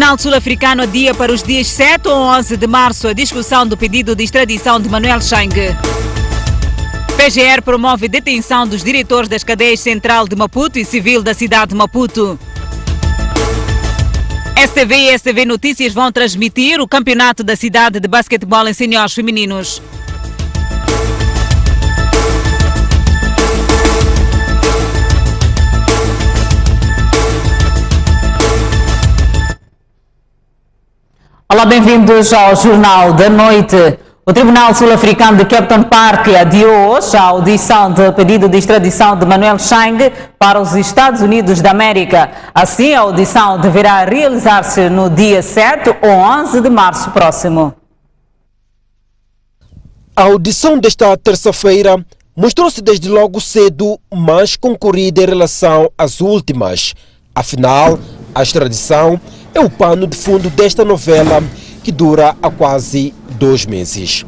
Tribunal Sul-Africano adia para os dias 7 ou 11 de março a discussão do pedido de extradição de Manuel Chang. PGR promove detenção dos diretores das cadeias Central de Maputo e Civil da cidade de Maputo. STV e STV Notícias vão transmitir o campeonato da cidade de basquetebol em seniores femininos. Olá, bem-vindos ao Jornal da Noite. O Tribunal Sul-Africano de Kempton Park adiou hoje a audição de pedido de extradição de Manuel Chang para os Estados Unidos da América. Assim, a audição deverá realizar-se no dia 7 ou 11 de março próximo. A audição desta terça-feira mostrou-se desde logo cedo mais concorrida em relação às últimas. Afinal, a extradição é o pano de fundo desta novela que dura há quase 2 meses.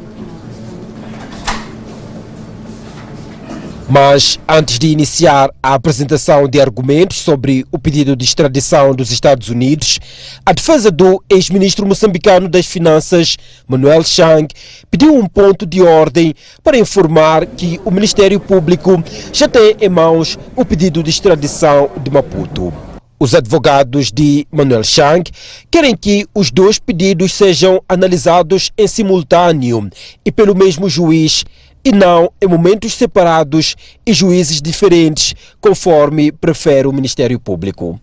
Mas antes de iniciar a apresentação de argumentos sobre o pedido de extradição dos Estados Unidos, a defesa do ex-ministro moçambicano das Finanças, Manuel Chang, pediu um ponto de ordem para informar que o Ministério Público já tem em mãos o pedido de extradição de Maputo. Os advogados de Manuel Chang querem que os 2 pedidos sejam analisados em simultâneo e pelo mesmo juiz, e não em momentos separados e juízes diferentes, conforme prefere o Ministério Público.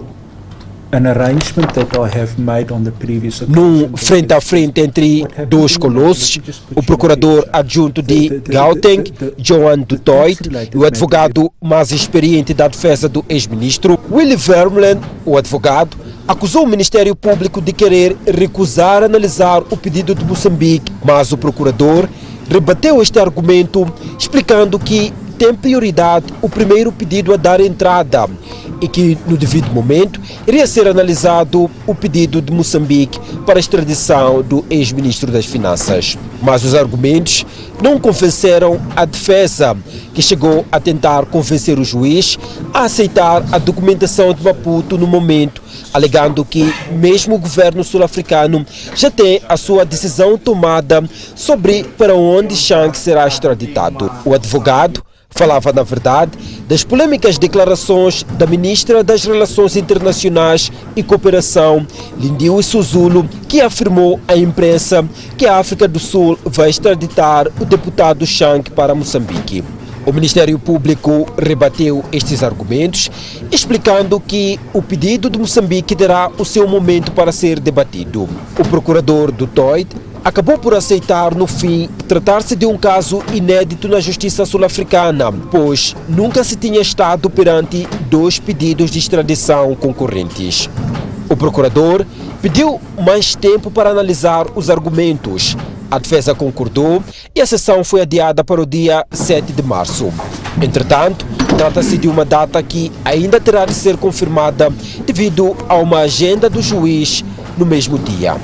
Num frente a frente entre 2 colossos, o procurador adjunto de Gauteng, Johan du Toit, e o advogado mais experiente da defesa do ex-ministro, Willy Vermeulen, o advogado, acusou o Ministério Público de querer recusar analisar o pedido de Moçambique, mas o procurador rebateu este argumento, explicando que tem prioridade o primeiro pedido a dar entrada e que, no devido momento, iria ser analisado o pedido de Moçambique para a extradição do ex-ministro das Finanças. Mas os argumentos não convenceram a defesa, que chegou a tentar convencer o juiz a aceitar a documentação de Maputo no momento, alegando que mesmo o governo sul-africano já tem a sua decisão tomada sobre para onde Chang será extraditado. O advogado falava, na verdade, das polêmicas declarações da ministra das Relações Internacionais e Cooperação, Lindiwe Sisulu, que afirmou à imprensa que a África do Sul vai extraditar o deputado Chang para Moçambique. O Ministério Público rebateu estes argumentos, explicando que o pedido de Moçambique terá o seu momento para ser debatido. O procurador du Toit acabou por aceitar, no fim, tratar-se de um caso inédito na justiça sul-africana, pois nunca se tinha estado perante 2 pedidos de extradição concorrentes. O procurador pediu mais tempo para analisar os argumentos. A defesa concordou e a sessão foi adiada para o dia 7 de março. Entretanto, trata-se de uma data que ainda terá de ser confirmada devido a uma agenda do juiz no mesmo dia.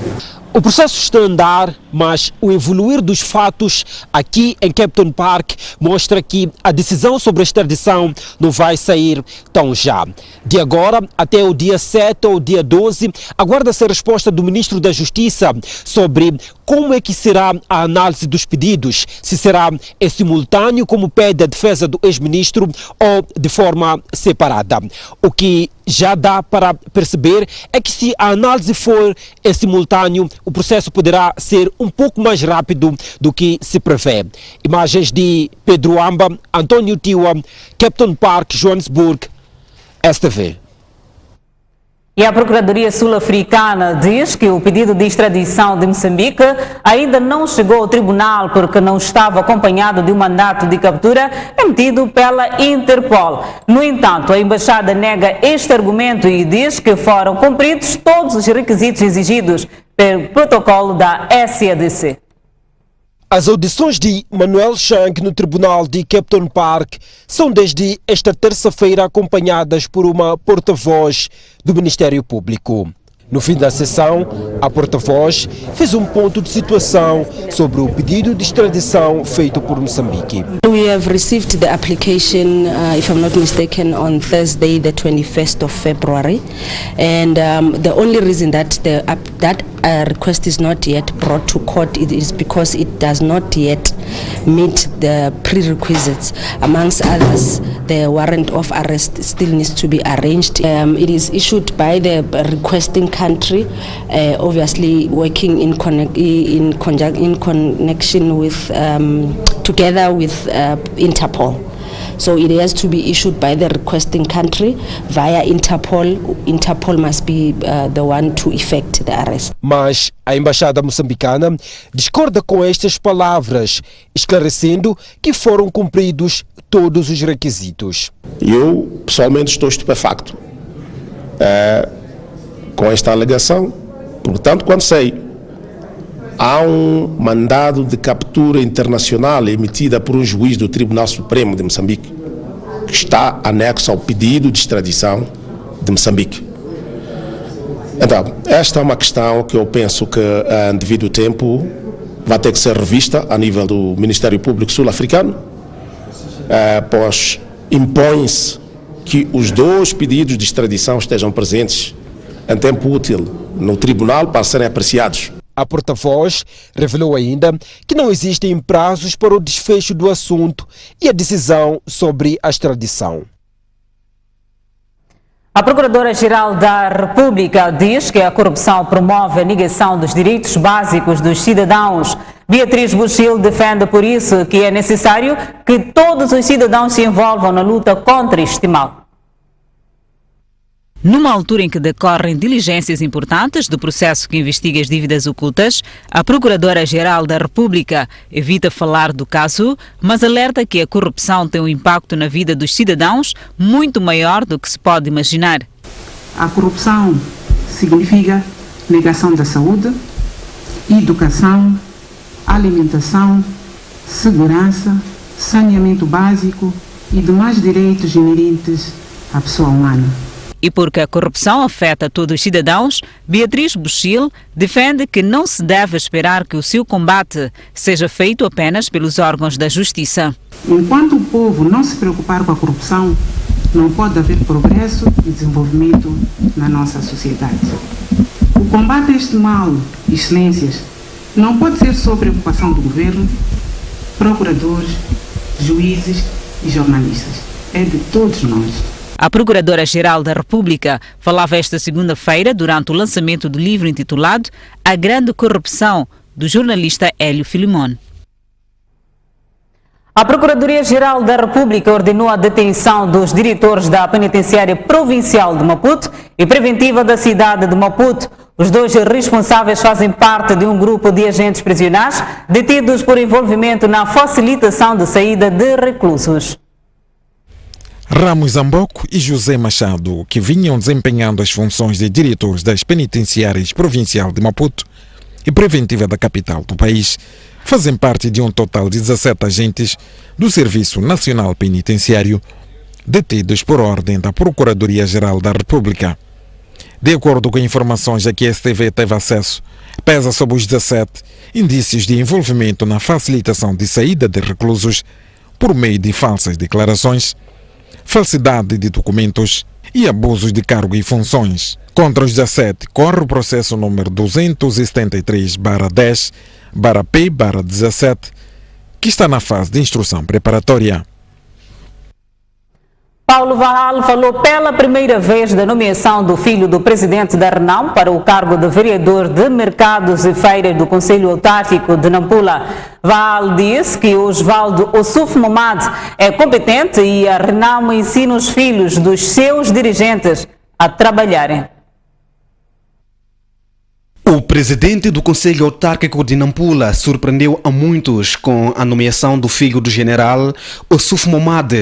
O processo está a andar, mas o evoluir dos fatos aqui em Kempton Park mostra que a decisão sobre a extradição não vai sair tão já. De agora até o dia 7 ou dia 12, aguarda-se a resposta do Ministro da Justiça sobre como é que será a análise dos pedidos, se será em simultâneo, como pede a defesa do ex-ministro, ou de forma separada. O que já dá para perceber é que, se a análise for em simultâneo, o processo poderá ser um pouco mais rápido do que se prevê. Imagens de Pedro Amba, António Tiwa, Kempton Park, Johannesburg, STV. E a Procuradoria Sul-Africana diz que o pedido de extradição de Moçambique ainda não chegou ao tribunal porque não estava acompanhado de um mandato de captura emitido pela Interpol. No entanto, a Embaixada nega este argumento e diz que foram cumpridos todos os requisitos exigidos pelo protocolo da SADC. As audições de Manuel Chang no Tribunal de Kempton Park são desde esta terça-feira acompanhadas por uma porta-voz do Ministério Público. No fim da sessão, a porta-voz fez um ponto de situação sobre o pedido de extradição feito por Moçambique. We have received the application, if I'm not mistaken, on Thursday, the 21st of February, and the only reason that that request is not yet brought to court is because it does not yet meet the prerequisites. Amongst others, the warrant of arrest still needs to be arranged. It is issued by the requesting country, obviously working in connection with, together with Interpol. So it has to be issued by the requesting country via Interpol. Interpol must be the one to effect the arrest. Mas a embaixada moçambicana discorda com estas palavras, esclarecendo que foram cumpridos todos os requisitos. Eu, pessoalmente, estou estupefacto com esta alegação. Portanto, quando sei, há um mandado de captura internacional emitida por um juiz do Tribunal Supremo de Moçambique, que está anexo ao pedido de extradição de Moçambique. Então, esta é uma questão que eu penso que, em devido tempo, vai ter que ser revista a nível do Ministério Público Sul-Africano, pois impõe-se que os dois pedidos de extradição estejam presentes em tempo útil no tribunal para serem apreciados. A porta-voz revelou ainda que não existem prazos para o desfecho do assunto e a decisão sobre a extradição. A Procuradora-Geral da República diz que a corrupção promove a negação dos direitos básicos dos cidadãos. Beatriz Buchil defende por isso que é necessário que todos os cidadãos se envolvam na luta contra este mal. Numa altura em que decorrem diligências importantes do processo que investiga as dívidas ocultas, a Procuradora-Geral da República evita falar do caso, mas alerta que a corrupção tem um impacto na vida dos cidadãos muito maior do que se pode imaginar. A corrupção significa negação da saúde, educação, alimentação, segurança, saneamento básico e demais direitos inerentes à pessoa humana. E porque a corrupção afeta todos os cidadãos, Beatriz Buchil defende que não se deve esperar que o seu combate seja feito apenas pelos órgãos da justiça. Enquanto o povo não se preocupar com a corrupção, não pode haver progresso e desenvolvimento na nossa sociedade. O combate a este mal, excelências, não pode ser só preocupação do governo, procuradores, juízes e jornalistas. É de todos nós. A Procuradora-Geral da República falava esta segunda-feira durante o lançamento do livro intitulado A Grande Corrupção, do jornalista Hélio Filimon. A Procuradoria-Geral da República ordenou a detenção dos diretores da Penitenciária Provincial de Maputo e Preventiva da cidade de Maputo. Os dois responsáveis fazem parte de um grupo de agentes prisionais detidos por envolvimento na facilitação de saída de reclusos. Ramos Zamboco e José Machado, que vinham desempenhando as funções de diretores das penitenciárias provincial de Maputo e preventiva da capital do país, fazem parte de um total de 17 agentes do Serviço Nacional Penitenciário, detidos por ordem da Procuradoria-Geral da República. De acordo com informações a que a STV teve acesso, pesa sobre os 17 indícios de envolvimento na facilitação de saída de reclusos por meio de falsas declarações, falsidade de documentos e abusos de cargo e funções. Contra os 17, corre o processo número 273/10/P/17, que está na fase de instrução preparatória. Paulo Varral falou pela primeira vez da nomeação do filho do presidente da Renam para o cargo de vereador de Mercados e Feiras do Conselho Autárquico de Nampula. Varral disse que Osvaldo Ossuf Momad é competente e a Renam ensina os filhos dos seus dirigentes a trabalharem. O presidente do Conselho Autárquico de Nampula surpreendeu a muitos com a nomeação do filho do general Ossuf Momad,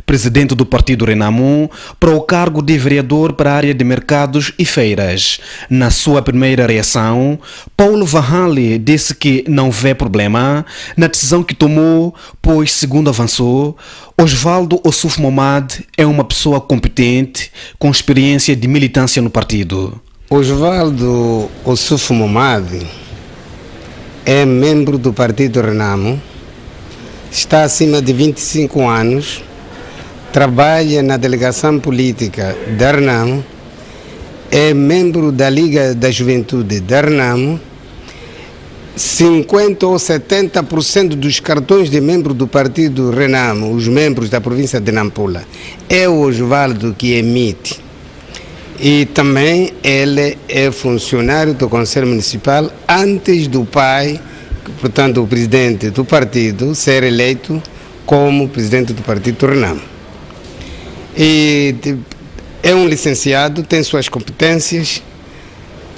presidente do partido Renamo, para o cargo de vereador para a área de mercados e feiras. Na sua primeira reação, Paulo Varral disse que não vê problema na decisão que tomou, pois, segundo avançou, Osvaldo Ossuf Momad é uma pessoa competente com experiência de militância no partido. Osvaldo Ossufo Momade é membro do Partido Renamo, está acima de 25 anos, trabalha na delegação política da Renamo, é membro da Liga da Juventude da Renamo. 50% ou 70% dos cartões de membro do Partido Renamo, os membros da província de Nampula, é o Osvaldo que emite. E também ele é funcionário do Conselho Municipal antes do pai, portanto o presidente do partido, ser eleito como presidente do Partido Renamo. E é um licenciado, tem suas competências,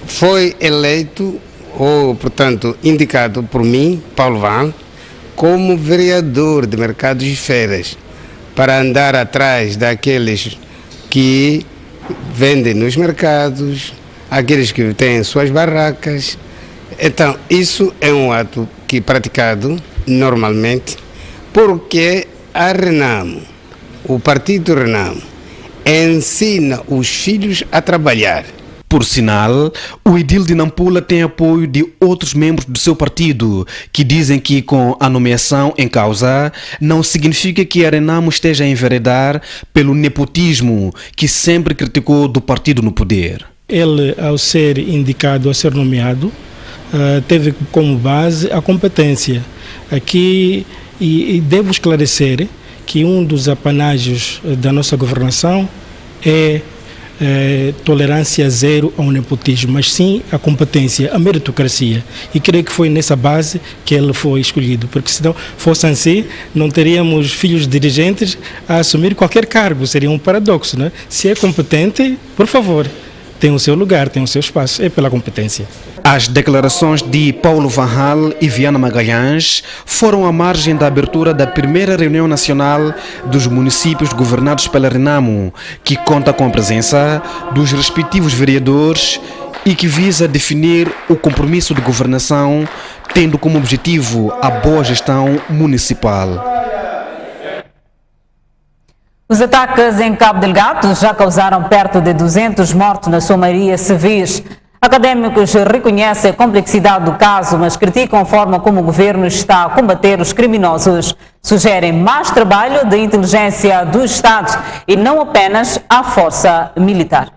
foi eleito, ou portanto indicado por mim, Paulo Van, como vereador de mercados e feiras, para andar atrás daqueles que vendem nos mercados, aqueles que têm suas barracas. Então, isso é um ato que é praticado normalmente, porque a Renamo, o Partido Renamo, ensina os filhos a trabalhar. Por sinal, o edil de Nampula tem apoio de outros membros do seu partido, que dizem que com a nomeação em causa, não significa que a Renamo esteja a enveredar pelo nepotismo que sempre criticou do partido no poder. Ele, ao ser indicado, ao ser nomeado, teve como base a competência. Aqui, e devo esclarecer que um dos apanágios da nossa governação é tolerância zero ao nepotismo, mas sim a competência, a meritocracia. E creio que foi nessa base que ele foi escolhido, porque se não fosse assim, não teríamos filhos dirigentes a assumir qualquer cargo, seria um paradoxo, né? Se é competente, por favor, tem o seu lugar, tem o seu espaço, é pela competência. As declarações de Paulo Van Hal e Viana Magalhães foram à margem da abertura da primeira reunião nacional dos municípios governados pela Renamo, que conta com a presença dos respectivos vereadores e que visa definir o compromisso de governação, tendo como objetivo a boa gestão municipal. Os ataques em Cabo Delgado já causaram perto de 200 mortos, na sua maioria civis. Académicos reconhecem a complexidade do caso, mas criticam a forma como o governo está a combater os criminosos. Sugerem mais trabalho de inteligência do Estado e não apenas a força militar.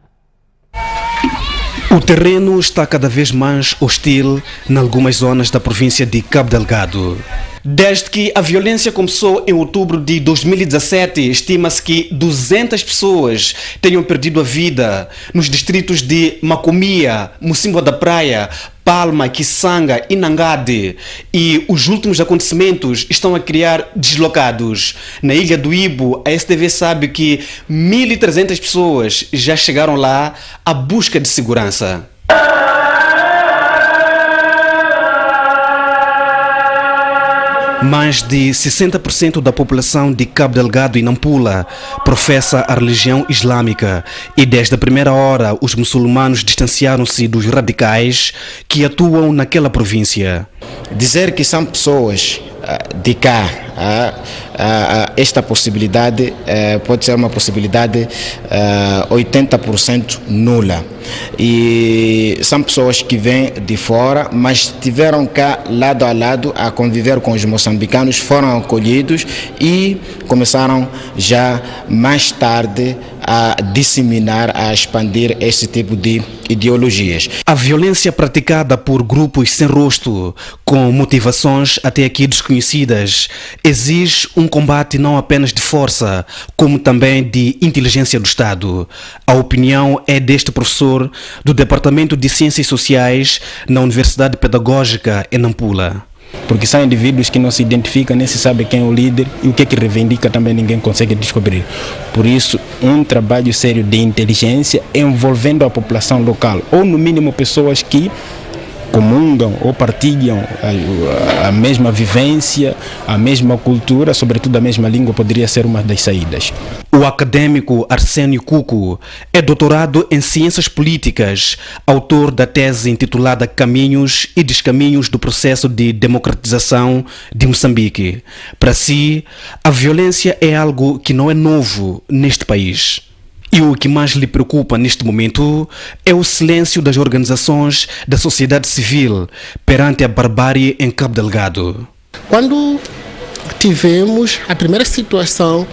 O terreno está cada vez mais hostil em algumas zonas da província de Cabo Delgado. Desde que a violência começou em outubro de 2017, estima-se que 200 pessoas tenham perdido a vida nos distritos de Macomia, Mocimboa da Praia, Palma, Kisanga e Nangade. E os últimos acontecimentos estão a criar deslocados. Na Ilha do Ibo, a STV sabe que 1.300 pessoas já chegaram lá à busca de segurança. Mais de 60% da população de Cabo Delgado e Nampula professa a religião islâmica e desde a primeira hora os muçulmanos distanciaram-se dos radicais que atuam naquela província. Dizer que são pessoas de cá, esta possibilidade pode ser uma possibilidade 80% nula. E são pessoas que vêm de fora, mas estiveram cá lado a lado a conviver com os moçambicanos, foram acolhidos e começaram já mais tarde a disseminar, a expandir esse tipo de ideologias. A violência praticada por grupos sem rosto, com motivações até aqui desconhecidas, exige um combate não apenas de força, como também de inteligência do Estado. A opinião é deste professor do Departamento de Ciências Sociais na Universidade Pedagógica em Nampula. Porque são indivíduos que não se identificam, nem se sabe quem é o líder e o que é que reivindica também ninguém consegue descobrir. Por isso, um trabalho sério de inteligência envolvendo a população local, ou no mínimo pessoas que comungam ou partilham a mesma vivência, a mesma cultura, sobretudo a mesma língua, poderia ser uma das saídas. O acadêmico Arsénio Cuco é doutorado em Ciências Políticas, autor da tese intitulada Caminhos e Descaminhos do Processo de Democratização de Moçambique. Para si, a violência é algo que não é novo neste país. E o que mais lhe preocupa neste momento é o silêncio das organizações da sociedade civil perante a barbárie em Cabo Delgado. Quando tivemos a primeira situação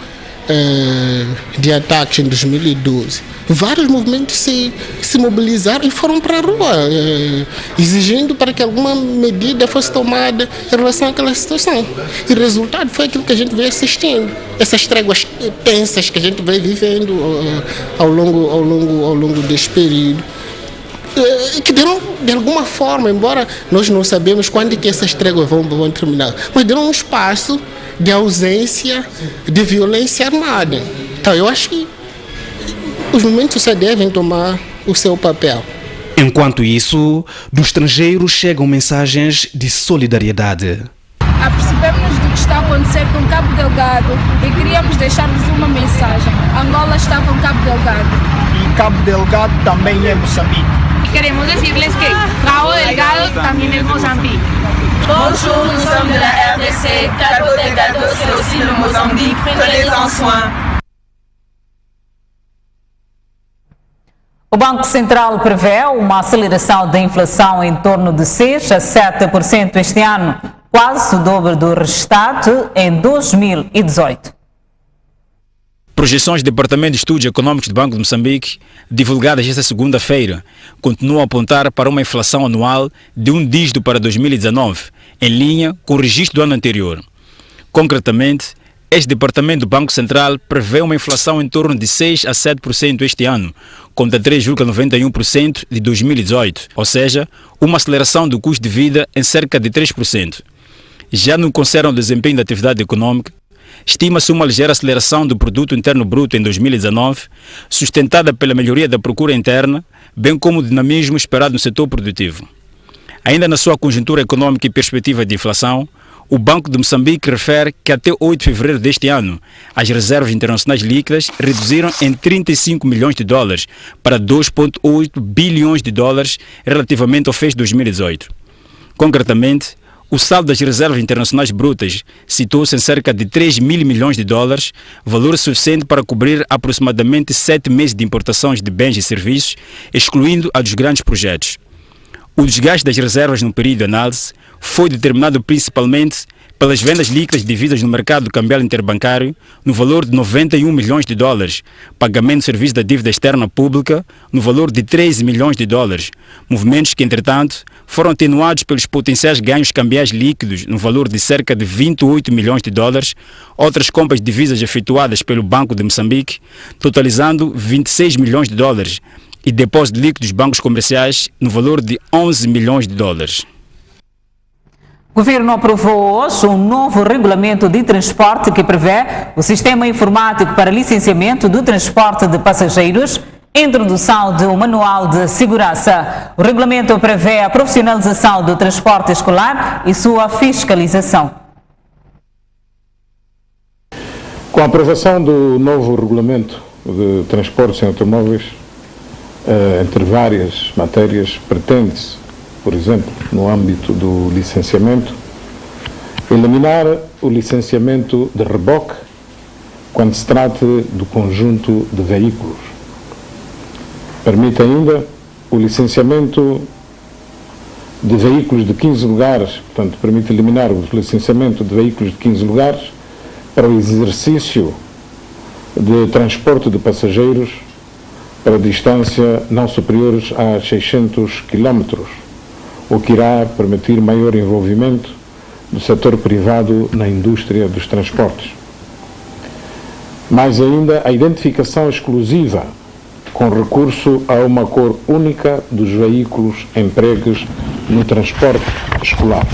de ataques em 2012, vários movimentos se mobilizaram e foram para a rua, exigindo para que alguma medida fosse tomada em relação àquela situação. E o resultado foi aquilo que a gente veio assistindo, essas tréguas tensas que a gente veio vivendo ao longo deste período. Que deram, de alguma forma, embora nós não sabemos quando é que essas tréguas vão terminar, mas deram um espaço de ausência de violência armada. Então, eu acho que os movimentos só devem tomar o seu papel. Enquanto isso, dos estrangeiros chegam mensagens de solidariedade. Apercebemos do que está a acontecer com Cabo Delgado e queríamos deixar-vos uma mensagem. Angola está com Cabo Delgado. E Cabo Delgado também é Moçambique. Queremos decirles que Cabo Delgado también es Mozambique. Bonjour, nous sommes de la RDC. Cabo Delgado, c'est aussi le Mozambique. Prenez-en soin. O Banco Central prevê uma aceleração da inflação em torno de 6 a 7% este ano, quase o dobro do restante em 2018. Projeções do Departamento de Estudos Econômicos do Banco de Moçambique, divulgadas esta segunda-feira, continuam a apontar para uma inflação anual de um dígito para 2019, em linha com o registro do ano anterior. Concretamente, este Departamento do Banco Central prevê uma inflação em torno de 6 a 7% este ano, contra 3,91% de 2018, ou seja, uma aceleração do custo de vida em cerca de 3%. Já no que concerne ao desempenho da atividade econômica, estima-se uma ligeira aceleração do produto interno bruto em 2019, sustentada pela melhoria da procura interna, bem como o dinamismo esperado no setor produtivo. Ainda na sua conjuntura econômica e perspectiva de inflação, o Banco de Moçambique refere que até 8 de fevereiro deste ano, as reservas internacionais líquidas reduziram em 35 milhões de dólares para 2,8 bilhões de dólares relativamente ao fecho de 2018. Concretamente, o saldo das reservas internacionais brutas situou-se em cerca de 3 mil milhões de dólares, valor suficiente para cobrir aproximadamente 7 meses de importações de bens e serviços, excluindo a dos grandes projetos. O desgaste das reservas no período de análise foi determinado principalmente pelas vendas líquidas de divisas no mercado cambial interbancário no valor de 91 milhões de dólares, pagamento de serviço da dívida externa pública no valor de 13 milhões de dólares, movimentos que, entretanto, foram atenuados pelos potenciais ganhos cambiais líquidos no valor de cerca de 28 milhões de dólares, outras compras de divisas efetuadas pelo Banco de Moçambique, totalizando 26 milhões de dólares, e depósito líquido dos bancos comerciais no valor de 11 milhões de dólares. O governo aprovou hoje um novo regulamento de transporte que prevê o sistema informático para licenciamento do transporte de passageiros, introdução de um manual de segurança. O regulamento prevê a profissionalização do transporte escolar e sua fiscalização. Com a aprovação do novo regulamento de transportes em automóveis, entre várias matérias, pretende-se, por exemplo, no âmbito do licenciamento, eliminar o licenciamento de reboque quando se trata do conjunto de veículos. Permite ainda o licenciamento de veículos de 15 lugares, portanto, permite eliminar o licenciamento de veículos de 15 lugares para o exercício de transporte de passageiros para distância não superiores a 600 km, o que irá permitir maior envolvimento do setor privado na indústria dos transportes. Mais ainda, a identificação exclusiva com recurso a uma cor única dos veículos empregues no transporte escolar.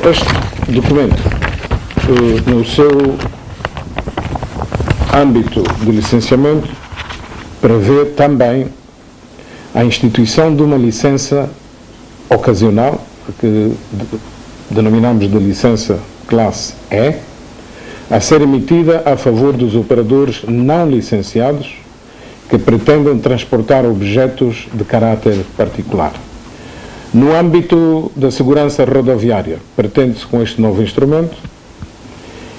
Este documento, no seu âmbito de licenciamento, prevê também a instituição de uma licença ocasional, que denominamos de licença classe E, a ser emitida a favor dos operadores não licenciados que pretendam transportar objetos de caráter particular. No âmbito da segurança rodoviária, pretende-se com este novo instrumento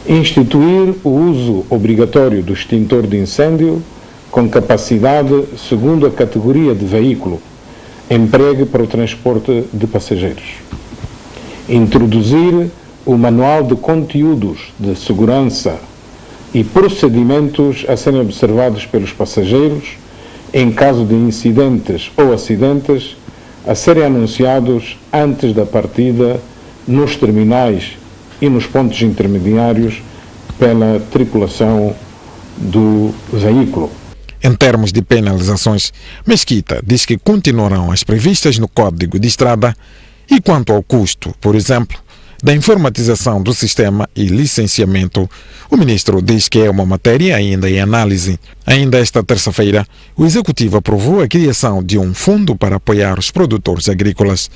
Instituir o uso obrigatório do extintor de incêndio com capacidade segundo a categoria de veículo, empregue para o transporte de passageiros. Introduzir o manual de conteúdos de segurança e procedimentos a serem observados pelos passageiros em caso de incidentes ou acidentes a serem anunciados antes da partida nos terminais e nos pontos intermediários pela tripulação do veículo. Em termos de penalizações, Mesquita diz que continuarão as previstas no Código de Estrada e quanto ao custo, por exemplo, da informatização do sistema e licenciamento, o ministro diz que é uma matéria ainda em análise. Ainda esta terça-feira, o Executivo aprovou a criação de um fundo para apoiar os produtores agrícolas.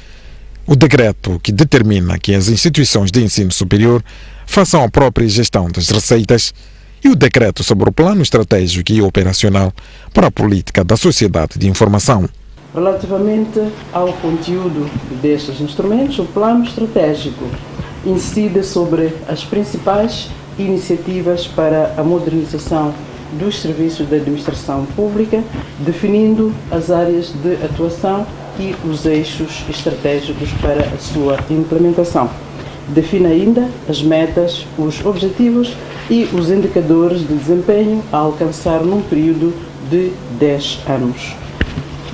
O decreto que determina que as instituições de ensino superior façam a própria gestão das receitas e o decreto sobre o plano estratégico e operacional para a política da sociedade de informação. Relativamente ao conteúdo destes instrumentos, o plano estratégico incide sobre as principais iniciativas para a modernização dos serviços da administração pública, definindo as áreas de atuação e os eixos estratégicos para a sua implementação. Define ainda as metas, os objetivos e os indicadores de desempenho a alcançar num período de 10 anos.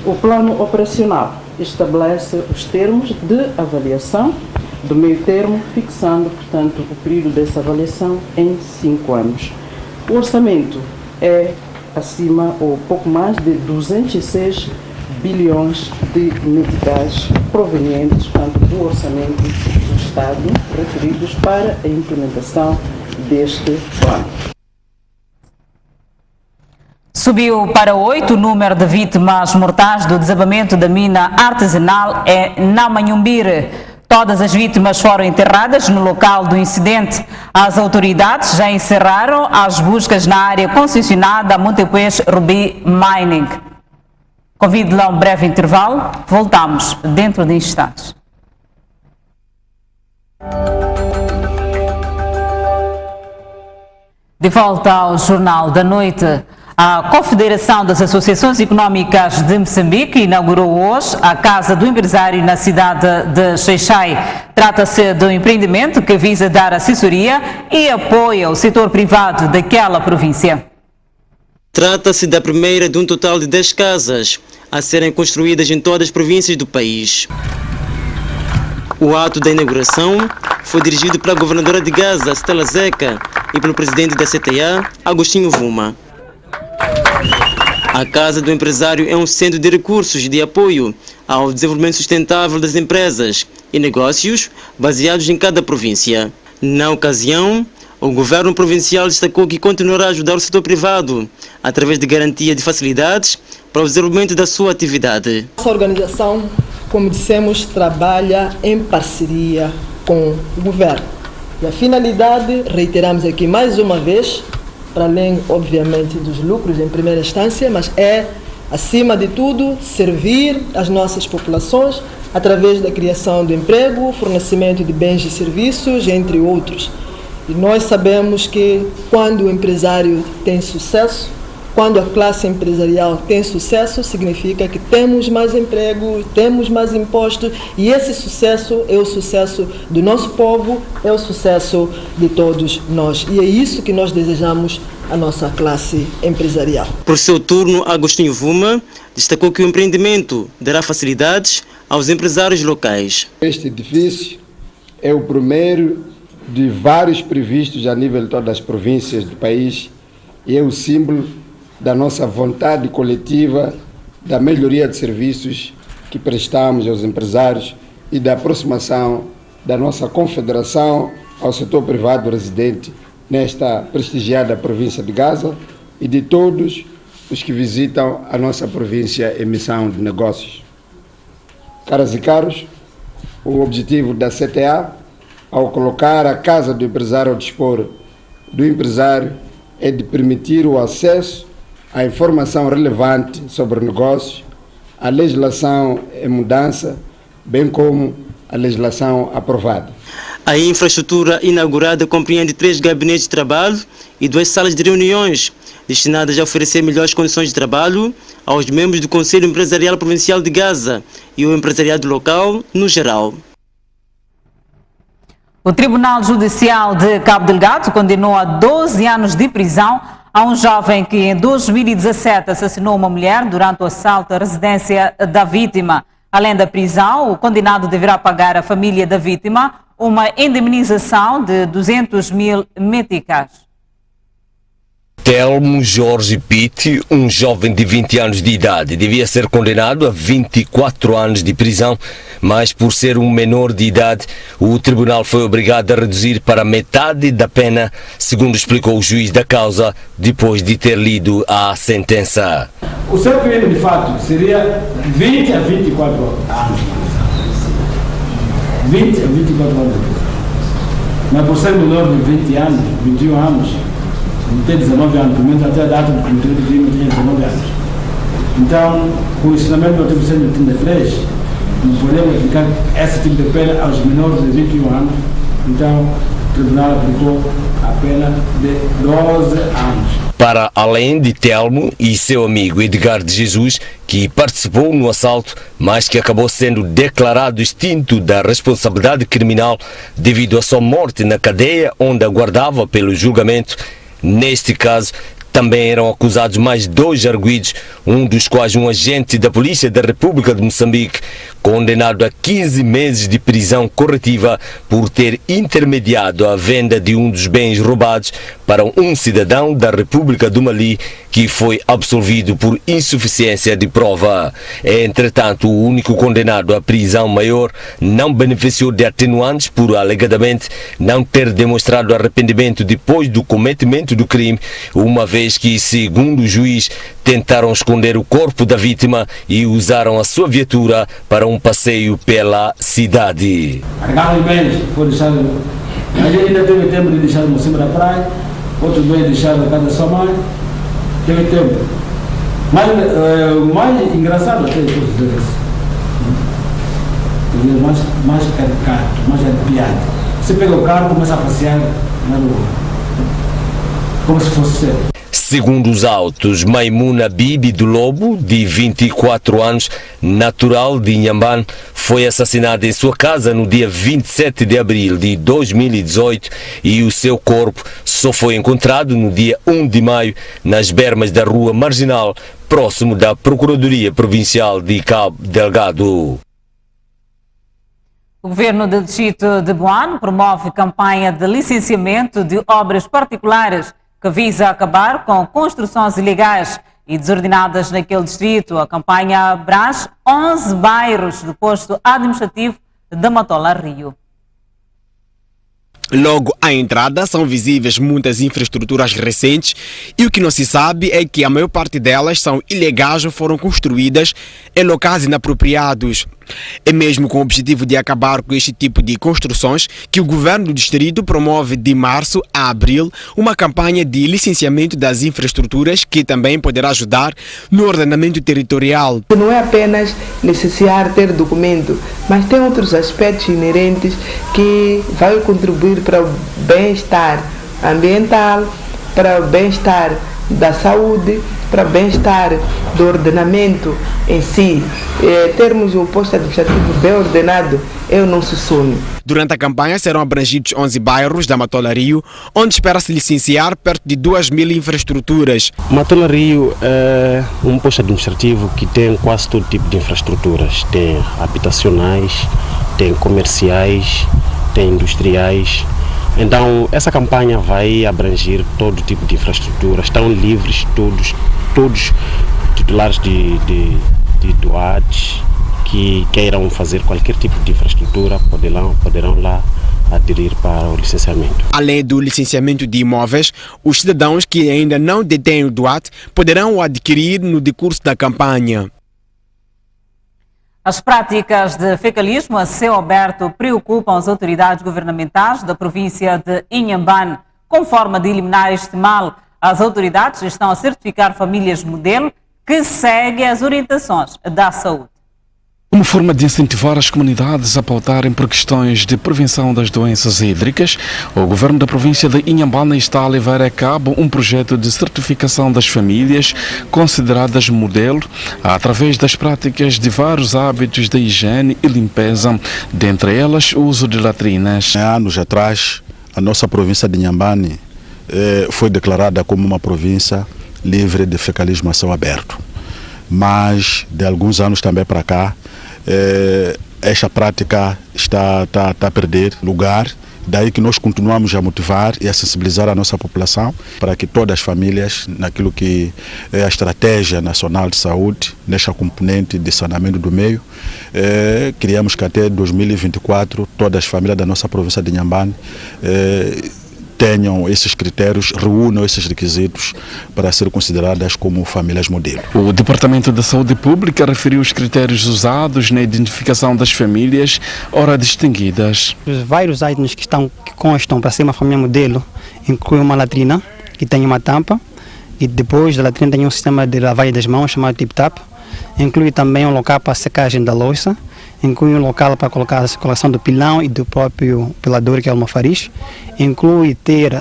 O plano operacional estabelece os termos de avaliação do meio termo, fixando, portanto, o período dessa avaliação em 5 anos. O orçamento é acima ou pouco mais de 206 bilhões de meticais provenientes, portanto, do orçamento do Estado, referidos para a implementação deste plano. Subiu para 8 o número de vítimas mortais do desabamento da mina artesanal em Namanhumbire. Todas as vítimas foram enterradas no local do incidente. As autoridades já encerraram as buscas na área concessionada a Montepuez Ruby Mining. Convido-lhe a um breve intervalo. Voltamos dentro de instantes. De volta ao Jornal da Noite. A Confederação das Associações Económicas de Moçambique inaugurou hoje a Casa do Empresário na cidade de Xai-Xai. Trata-se de um empreendimento que visa dar assessoria e apoio ao setor privado daquela província. Trata-se da primeira de um total de 10 casas a serem construídas em todas as províncias do país. O ato da inauguração foi dirigido pela governadora de Gaza, Stella Zeca, e pelo presidente da CTA, Agostinho Vuma. A Casa do Empresário é um centro de recursos de apoio ao desenvolvimento sustentável das empresas e negócios baseados em cada província. Na ocasião, o governo provincial destacou que continuará a ajudar o setor privado através de garantia de facilidades para o desenvolvimento da sua atividade. Essa organização, como dissemos, trabalha em parceria com o governo. E a finalidade, reiteramos aqui mais uma vez, para além, obviamente, dos lucros em primeira instância, mas é, acima de tudo, servir as nossas populações através da criação de emprego, fornecimento de bens e serviços, entre outros. E nós sabemos que quando o empresário tem sucesso, quando a classe empresarial tem sucesso, significa que temos mais emprego, temos mais impostos, e esse sucesso é o sucesso do nosso povo, é o sucesso de todos nós. E é isso que nós desejamos à nossa classe empresarial. Por seu turno, Agostinho Vuma destacou que o empreendimento dará facilidades aos empresários locais. Este edifício é o primeiro de vários previstos a nível de todas as províncias do país e é o símbolo da nossa vontade coletiva, da melhoria de serviços que prestamos aos empresários e da aproximação da nossa confederação ao setor privado residente nesta prestigiada província de Gaza e de todos os que visitam a nossa província em missão de negócios. Caras e caros, o objetivo da CTA, ao colocar a Casa do Empresário ao dispor do empresário, é de permitir o acesso à informação relevante sobre negócios, a legislação em mudança, bem como a legislação aprovada. A infraestrutura inaugurada compreende 3 gabinetes de trabalho e 2 salas de reuniões, destinadas a oferecer melhores condições de trabalho aos membros do Conselho Empresarial Provincial de Gaza e o empresariado local no geral. O Tribunal Judicial de Cabo Delgado condenou a 12 anos de prisão a um jovem que em 2017 assassinou uma mulher durante o assalto à residência da vítima. Além da prisão, o condenado deverá pagar à família da vítima uma indemnização de 200 mil meticais. Telmo Jorge Pitti, um jovem de 20 anos de idade, devia ser condenado a 24 anos de prisão, mas por ser um menor de idade, o tribunal foi obrigado a reduzir para metade da pena, segundo explicou o juiz da causa, depois de ter lido a sentença. O seu crime, de fato, seria 20 a 24 anos. 20 a 24 anos. Mas por ser menor de 20 anos, 21 anos, tem 19 anos, pelo menos até a data do cometimento do crime tinha 19 anos. Então, com o ensinamento do artigo 183, não podemos aplicar esse tipo de pena aos menores de 21 anos. Então, o tribunal aplicou a pena de 12 anos. Para além de Telmo e seu amigo Edgar de Jesus, que participou no assalto, mas que acabou sendo declarado extinto da responsabilidade criminal devido à sua morte na cadeia onde aguardava pelo julgamento. Neste caso, também eram acusados mais 2 arguidos, um dos quais um agente da Polícia da República de Moçambique, condenado a 15 meses de prisão corretiva por ter intermediado a venda de um dos bens roubados para um cidadão da República do Mali, que foi absolvido por insuficiência de prova. Entretanto, o único condenado à prisão maior não beneficiou de atenuantes por, alegadamente, não ter demonstrado arrependimento depois do cometimento do crime, uma vez que, segundo o juiz, tentaram esconder o corpo da vítima e usaram a sua viatura para um passeio pela cidade. Carregaram os bens, foi deixado. A gente ainda teve tempo de deixar no cima da praia, outros bens deixaram na casa da sua mãe. Teve tempo. Mas o mais engraçado até depois de dizer isso. Mais caricato, mais arrepiado. Você pega o carro e começa a passear na rua. Como se fosse sério. Segundo os autos, Maimuna Bibi do Lobo, de 24 anos, natural de Inhambane, foi assassinada em sua casa no dia 27 de abril de 2018 e o seu corpo só foi encontrado no dia 1 de maio nas bermas da Rua Marginal, próximo da Procuradoria Provincial de Cabo Delgado. O governo do distrito de Boane promove campanha de licenciamento de obras particulares que visa acabar com construções ilegais e desordenadas naquele distrito. A campanha abrange 11 bairros do posto administrativo de Matola Rio. Logo à entrada são visíveis muitas infraestruturas recentes e o que não se sabe é que a maior parte delas são ilegais ou foram construídas em locais inapropriados. É mesmo com o objetivo de acabar com este tipo de construções que o governo do distrito promove de março a abril uma campanha de licenciamento das infraestruturas que também poderá ajudar no ordenamento territorial. Não é apenas necessário ter documento, mas tem outros aspectos inerentes que vão contribuir para o bem-estar ambiental, para o bem-estar da saúde, para o bem-estar do ordenamento em si. Termos um posto administrativo bem ordenado é o nosso sonho. Durante a campanha serão abrangidos 11 bairros da Matola Rio, onde espera-se licenciar perto de 2.000 infraestruturas. Matola Rio é um posto administrativo que tem quase todo tipo de infraestruturas. Tem habitacionais, tem comerciais, tem industriais. Então, essa campanha vai abranger todo tipo de infraestrutura. Estão livres todos titulares de doados que queiram fazer qualquer tipo de infraestrutura, poderão lá aderir para o licenciamento. Além do licenciamento de imóveis, os cidadãos que ainda não detêm o DOAT poderão o adquirir no decurso da campanha. As práticas de fecalismo a céu aberto preocupam as autoridades governamentais da província de Inhambane. Com forma de eliminar este mal, as autoridades estão a certificar famílias modelo que seguem as orientações da saúde. Uma forma de incentivar as comunidades a pautarem por questões de prevenção das doenças hídricas, o governo da província de Inhambane está a levar a cabo um projeto de certificação das famílias consideradas modelo através das práticas de vários hábitos de higiene e limpeza, dentre elas o uso de latrinas. Há anos atrás, a nossa província de Inhambane foi declarada como uma província livre de fecalismo a céu aberto. Mas de alguns anos também para cá, esta prática está a perder lugar, daí que nós continuamos a motivar e a sensibilizar a nossa população para que todas as famílias, naquilo que é a Estratégia Nacional de Saúde, nesta componente de saneamento do meio, criamos que até 2024 todas as famílias da nossa província de Inhambane tenham esses critérios, reúnam esses requisitos para serem consideradas como famílias modelo. O Departamento da Saúde Pública referiu os critérios usados na identificação das famílias ora distinguidas. Os vários itens que constam para ser uma família modelo incluem uma latrina que tem uma tampa e depois da latrina tem um sistema de lavagem das mãos chamado tip-tap. Inclui também um local para a secagem da louça, inclui um local para colocar a circulação do pilão e do próprio pilador, que é o almofariz. Inclui ter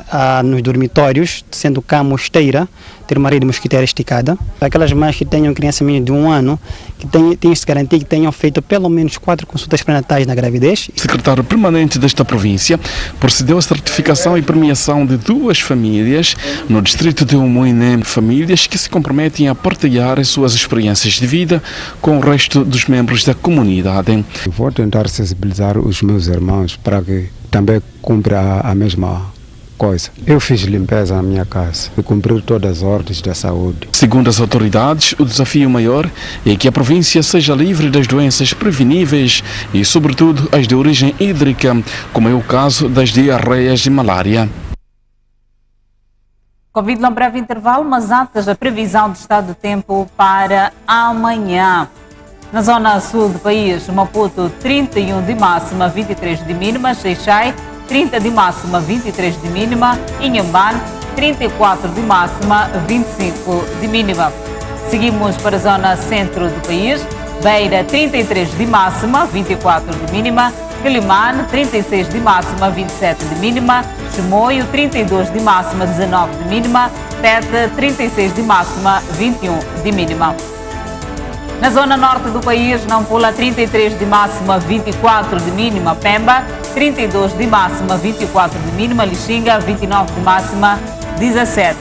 nos dormitórios, sendo cama ou esteira, ter uma rede de mosquiteira esticada. Aquelas mães que tenham criança menina de 1 ano, que têm que se garantir que tenham feito pelo menos 4 consultas pré-natais na gravidez. O secretário permanente desta província procedeu à certificação e premiação de 2 famílias no distrito de Umuine, famílias que se comprometem a partilhar as suas experiências de vida com o resto dos membros da comunidade. Eu vou tentar sensibilizar os meus irmãos para que também cumpra a mesma coisa. Eu fiz limpeza na minha casa e cumprir todas as ordens da saúde. Segundo as autoridades, o desafio maior é que a província seja livre das doenças preveníveis e, sobretudo, as de origem hídrica, como é o caso das diarreias e malária. Convido-lhe a um breve intervalo, mas antes a previsão do estado do tempo para amanhã. Na zona sul do país, Maputo 31 de máxima, 23 de mínima, Xai-Xai 30 de máxima, 23 de mínima, Inhambane 34 de máxima, 25 de mínima. Seguimos para a zona centro do país, Beira 33 de máxima, 24 de mínima, Quelimane 36 de máxima, 27 de mínima, Chimoio 32 de máxima, 19 de mínima, Tete 36 de máxima, 21 de mínima. Na zona norte do país, Nampula 33 de máxima, 24 de mínima, Pemba 32 de máxima, 24 de mínima, Lixinga 29 de máxima, 17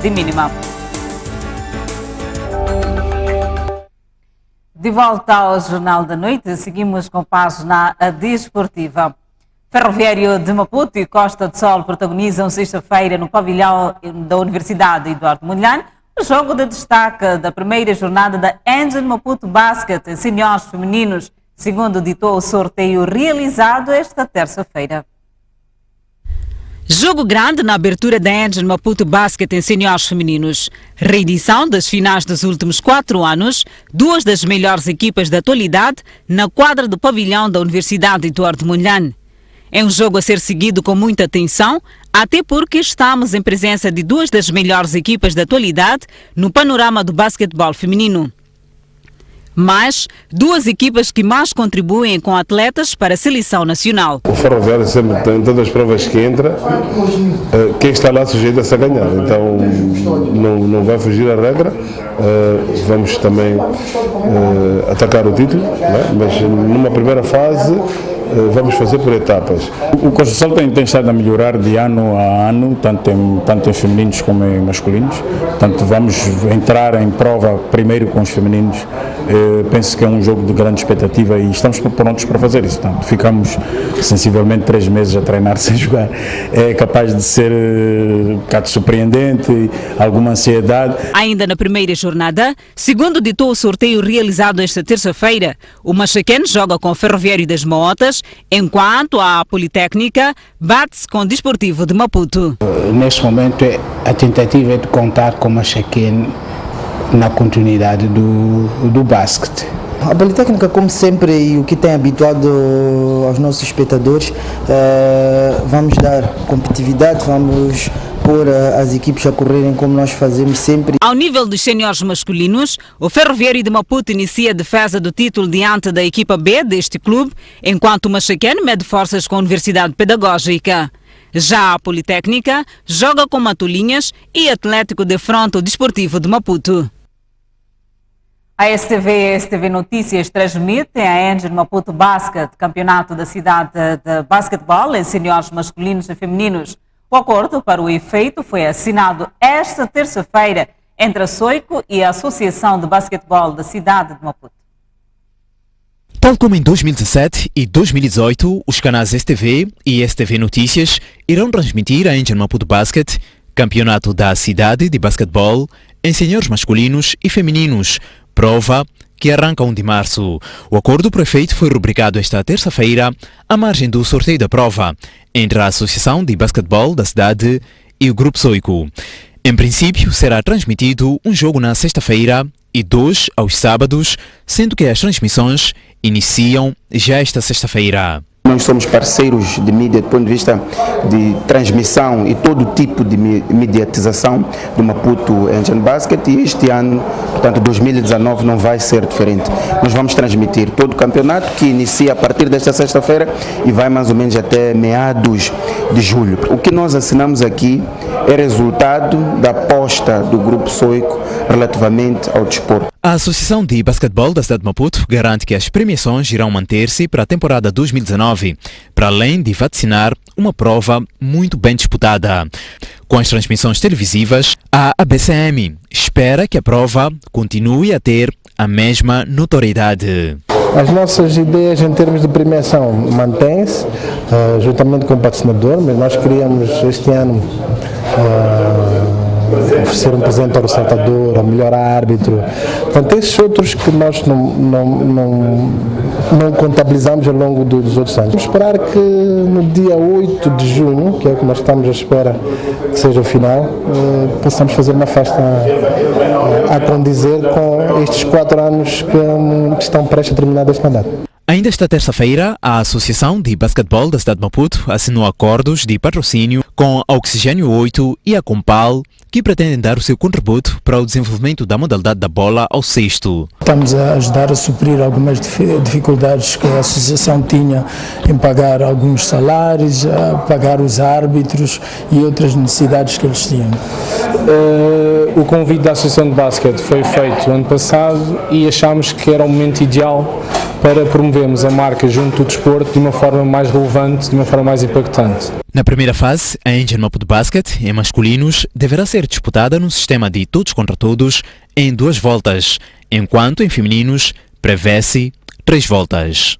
de mínima. De volta ao Jornal da Noite, seguimos com página desportiva. Ferroviário de Maputo e Costa do Sol protagonizam sexta-feira no pavilhão da Universidade Eduardo Mondlane o jogo de destaque da primeira jornada da Engine Maputo Basket em seniores femininos, segundo ditou o sorteio realizado esta terça-feira. Jogo grande na abertura da Engine Maputo Basket em seniores femininos. Reedição das finais dos últimos 4 anos, 2 das melhores equipas da atualidade na quadra do pavilhão da Universidade Eduardo Mondlane. É um jogo a ser seguido com muita atenção, até porque estamos em presença de 2 das melhores equipas da atualidade no panorama do basquetebol feminino. Mas 2 equipas que mais contribuem com atletas para a seleção nacional. O Ferroviário sempre tem todas as provas que entra, quem está lá sujeita-se a ganhar, então não vai fugir à regra. Vamos também atacar o título, né? Mas numa primeira fase vamos fazer por etapas. O Costa do Sol tem estado a melhorar de ano a ano, tanto em femininos como em masculinos. Portanto, vamos entrar em prova primeiro com os femininos. Penso que é um jogo de grande expectativa e estamos prontos para fazer isso. Portanto, ficamos sensivelmente 3 meses a treinar sem jogar. É capaz de ser um bocado surpreendente, alguma ansiedade. Ainda na primeira jornada, segundo ditou o sorteio realizado esta terça-feira, o Machaquén joga com o Ferroviário das Motas, enquanto a Politécnica bate-se com o Desportivo de Maputo. Neste momento, a tentativa é de contar com o Machaquén na continuidade do basquete. A Politécnica, como sempre, e o que tem habituado aos nossos espectadores, vamos dar competitividade, vamos pôr as equipes a correrem como nós fazemos sempre. Ao nível dos séniores masculinos, o Ferroviário de Maputo inicia a defesa do título diante da equipa B deste clube, enquanto o Machaquén mede forças com a Universidade Pedagógica. Já a Politécnica joga com Matolinhas e Atlético defronta o Desportivo de Maputo. A STV e a STV Notícias transmitem a Engine Maputo Basket, campeonato da cidade de basquetebol em senhores masculinos e femininos. O acordo para o efeito foi assinado esta terça-feira entre a SOICO e a Associação de Basquetebol da cidade de Maputo. Tal como em 2017 e 2018, os canais STV e STV Notícias irão transmitir a Engine Maputo Basket, campeonato da cidade de basquetebol em senhores masculinos e femininos, prova que arranca 1 de março. O acordo prefeito foi rubricado esta terça-feira à margem do sorteio da prova entre a Associação de Basquetebol da cidade e o Grupo SOICO. Em princípio, será transmitido um jogo na sexta-feira e 2 aos sábados, sendo que as transmissões iniciam já esta sexta-feira. Nós somos parceiros de mídia do ponto de vista de transmissão e todo tipo de mediatização do Maputo Engine Basket, e este ano, portanto 2019, não vai ser diferente. Nós vamos transmitir todo o campeonato, que inicia a partir desta sexta-feira e vai mais ou menos até meados de julho. O que nós assinamos aqui é resultado da aposta do Grupo SOICO relativamente ao desporto. A Associação de Basquetebol da cidade de Maputo garante que as premiações irão manter-se para a temporada 2019, para além de vaticinar uma prova muito bem disputada. Com as transmissões televisivas, a ABCM espera que a prova continue a ter a mesma notoriedade. As nossas ideias em termos de premiação mantêm-se, juntamente com o patrocinador, mas nós queríamos este ano oferecer um presente ao ressaltador, ao melhor árbitro. Portanto, esses outros que nós não contabilizamos ao longo dos outros anos. Vamos esperar que no dia 8 de junho, que é o que nós estamos à espera que seja o final, possamos fazer uma festa a condizer com estes 4 anos que estão prestes a terminar este mandato. Ainda esta terça-feira, a Associação de Basquetebol da cidade de Maputo assinou acordos de patrocínio com a Oxigênio 8 e a Compal, que pretendem dar o seu contributo para o desenvolvimento da modalidade da bola ao cesto. Estamos a ajudar a suprir algumas dificuldades que a associação tinha em pagar alguns salários, a pagar os árbitros e outras necessidades que eles tinham. O convite da Associação de Basquete foi feito ano passado e achámos que era o momento ideal para promovermos a marca junto do desporto de uma forma mais relevante, de uma forma mais impactante. Na primeira fase, a Engine Maputo Basket, em masculinos, deverá ser disputada num sistema de todos contra todos em 2 voltas, enquanto em femininos prevê-se 3 voltas.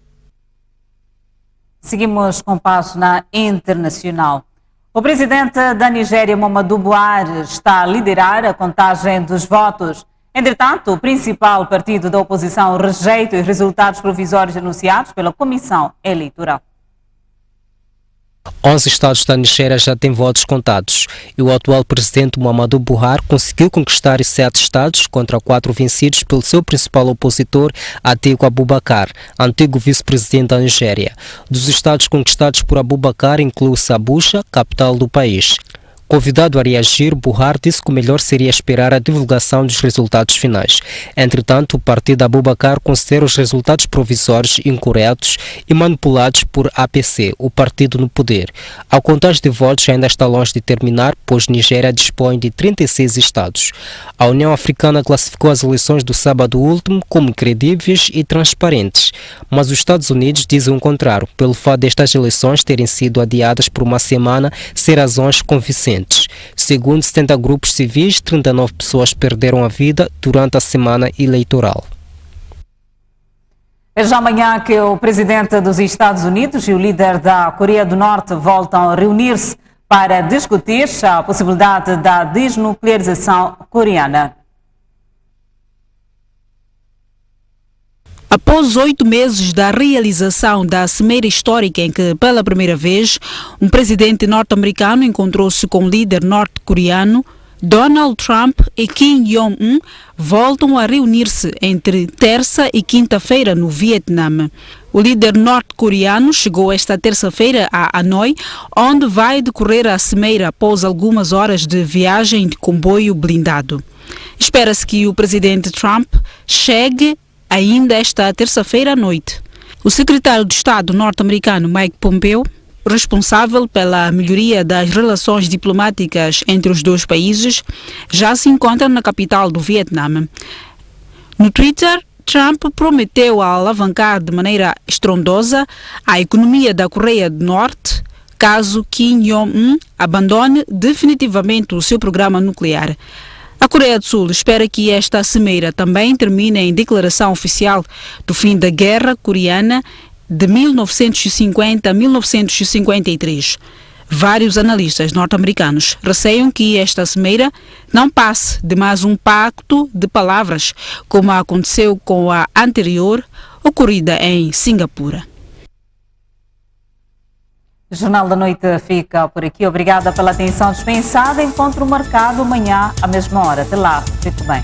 Seguimos com página internacional. O presidente da Nigéria, Muhammadu Buhari, está a liderar a contagem dos votos. Entretanto, o principal partido da oposição rejeita os resultados provisórios anunciados pela Comissão Eleitoral. 11 estados da Nigéria já têm votos contados e o atual presidente Muhammadu Buhari conseguiu conquistar 7 estados contra 4 vencidos pelo seu principal opositor, Atiku Abubakar, antigo vice-presidente da Nigéria. Dos estados conquistados por Abubakar inclui-se Abuja, capital do país. Convidado a reagir, Buhari disse que o melhor seria esperar a divulgação dos resultados finais. Entretanto, o partido Abubakar considera os resultados provisórios incorretos e manipulados por APC, o partido no poder. A contagem de votos ainda está longe de terminar, pois Nigéria dispõe de 36 estados. A União Africana classificou as eleições do sábado último como credíveis e transparentes, mas os Estados Unidos dizem o contrário, pelo fato destas eleições terem sido adiadas por uma semana sem razões convincentes. Segundo 70 grupos civis, 39 pessoas perderam a vida durante a semana eleitoral. É já amanhã que o presidente dos Estados Unidos e o líder da Coreia do Norte voltam a reunir-se para discutir a possibilidade da desnuclearização coreana. Após 8 meses da realização da cimeira histórica em que, pela primeira vez, um presidente norte-americano encontrou-se com o líder norte-coreano, Donald Trump e Kim Jong-un voltam a reunir-se entre terça e quinta-feira no Vietnã. O líder norte-coreano chegou esta terça-feira a Hanoi, onde vai decorrer a cimeira após algumas horas de viagem de comboio blindado. Espera-se que o presidente Trump chegue ainda esta terça-feira à noite. O secretário de Estado norte-americano Mike Pompeo, responsável pela melhoria das relações diplomáticas entre os dois países, já se encontra na capital do Vietnã. No Twitter, Trump prometeu alavancar de maneira estrondosa a economia da Coreia do Norte caso Kim Jong-un abandone definitivamente o seu programa nuclear. A Coreia do Sul espera que esta cimeira também termine em declaração oficial do fim da Guerra Coreana de 1950 a 1953. Vários analistas norte-americanos receiam que esta cimeira não passe de mais um pacto de palavras, como aconteceu com a anterior, ocorrida em Singapura. O Jornal da Noite fica por aqui. Obrigada pela atenção dispensada. Encontro marcado amanhã à mesma hora. Até lá. Fique bem.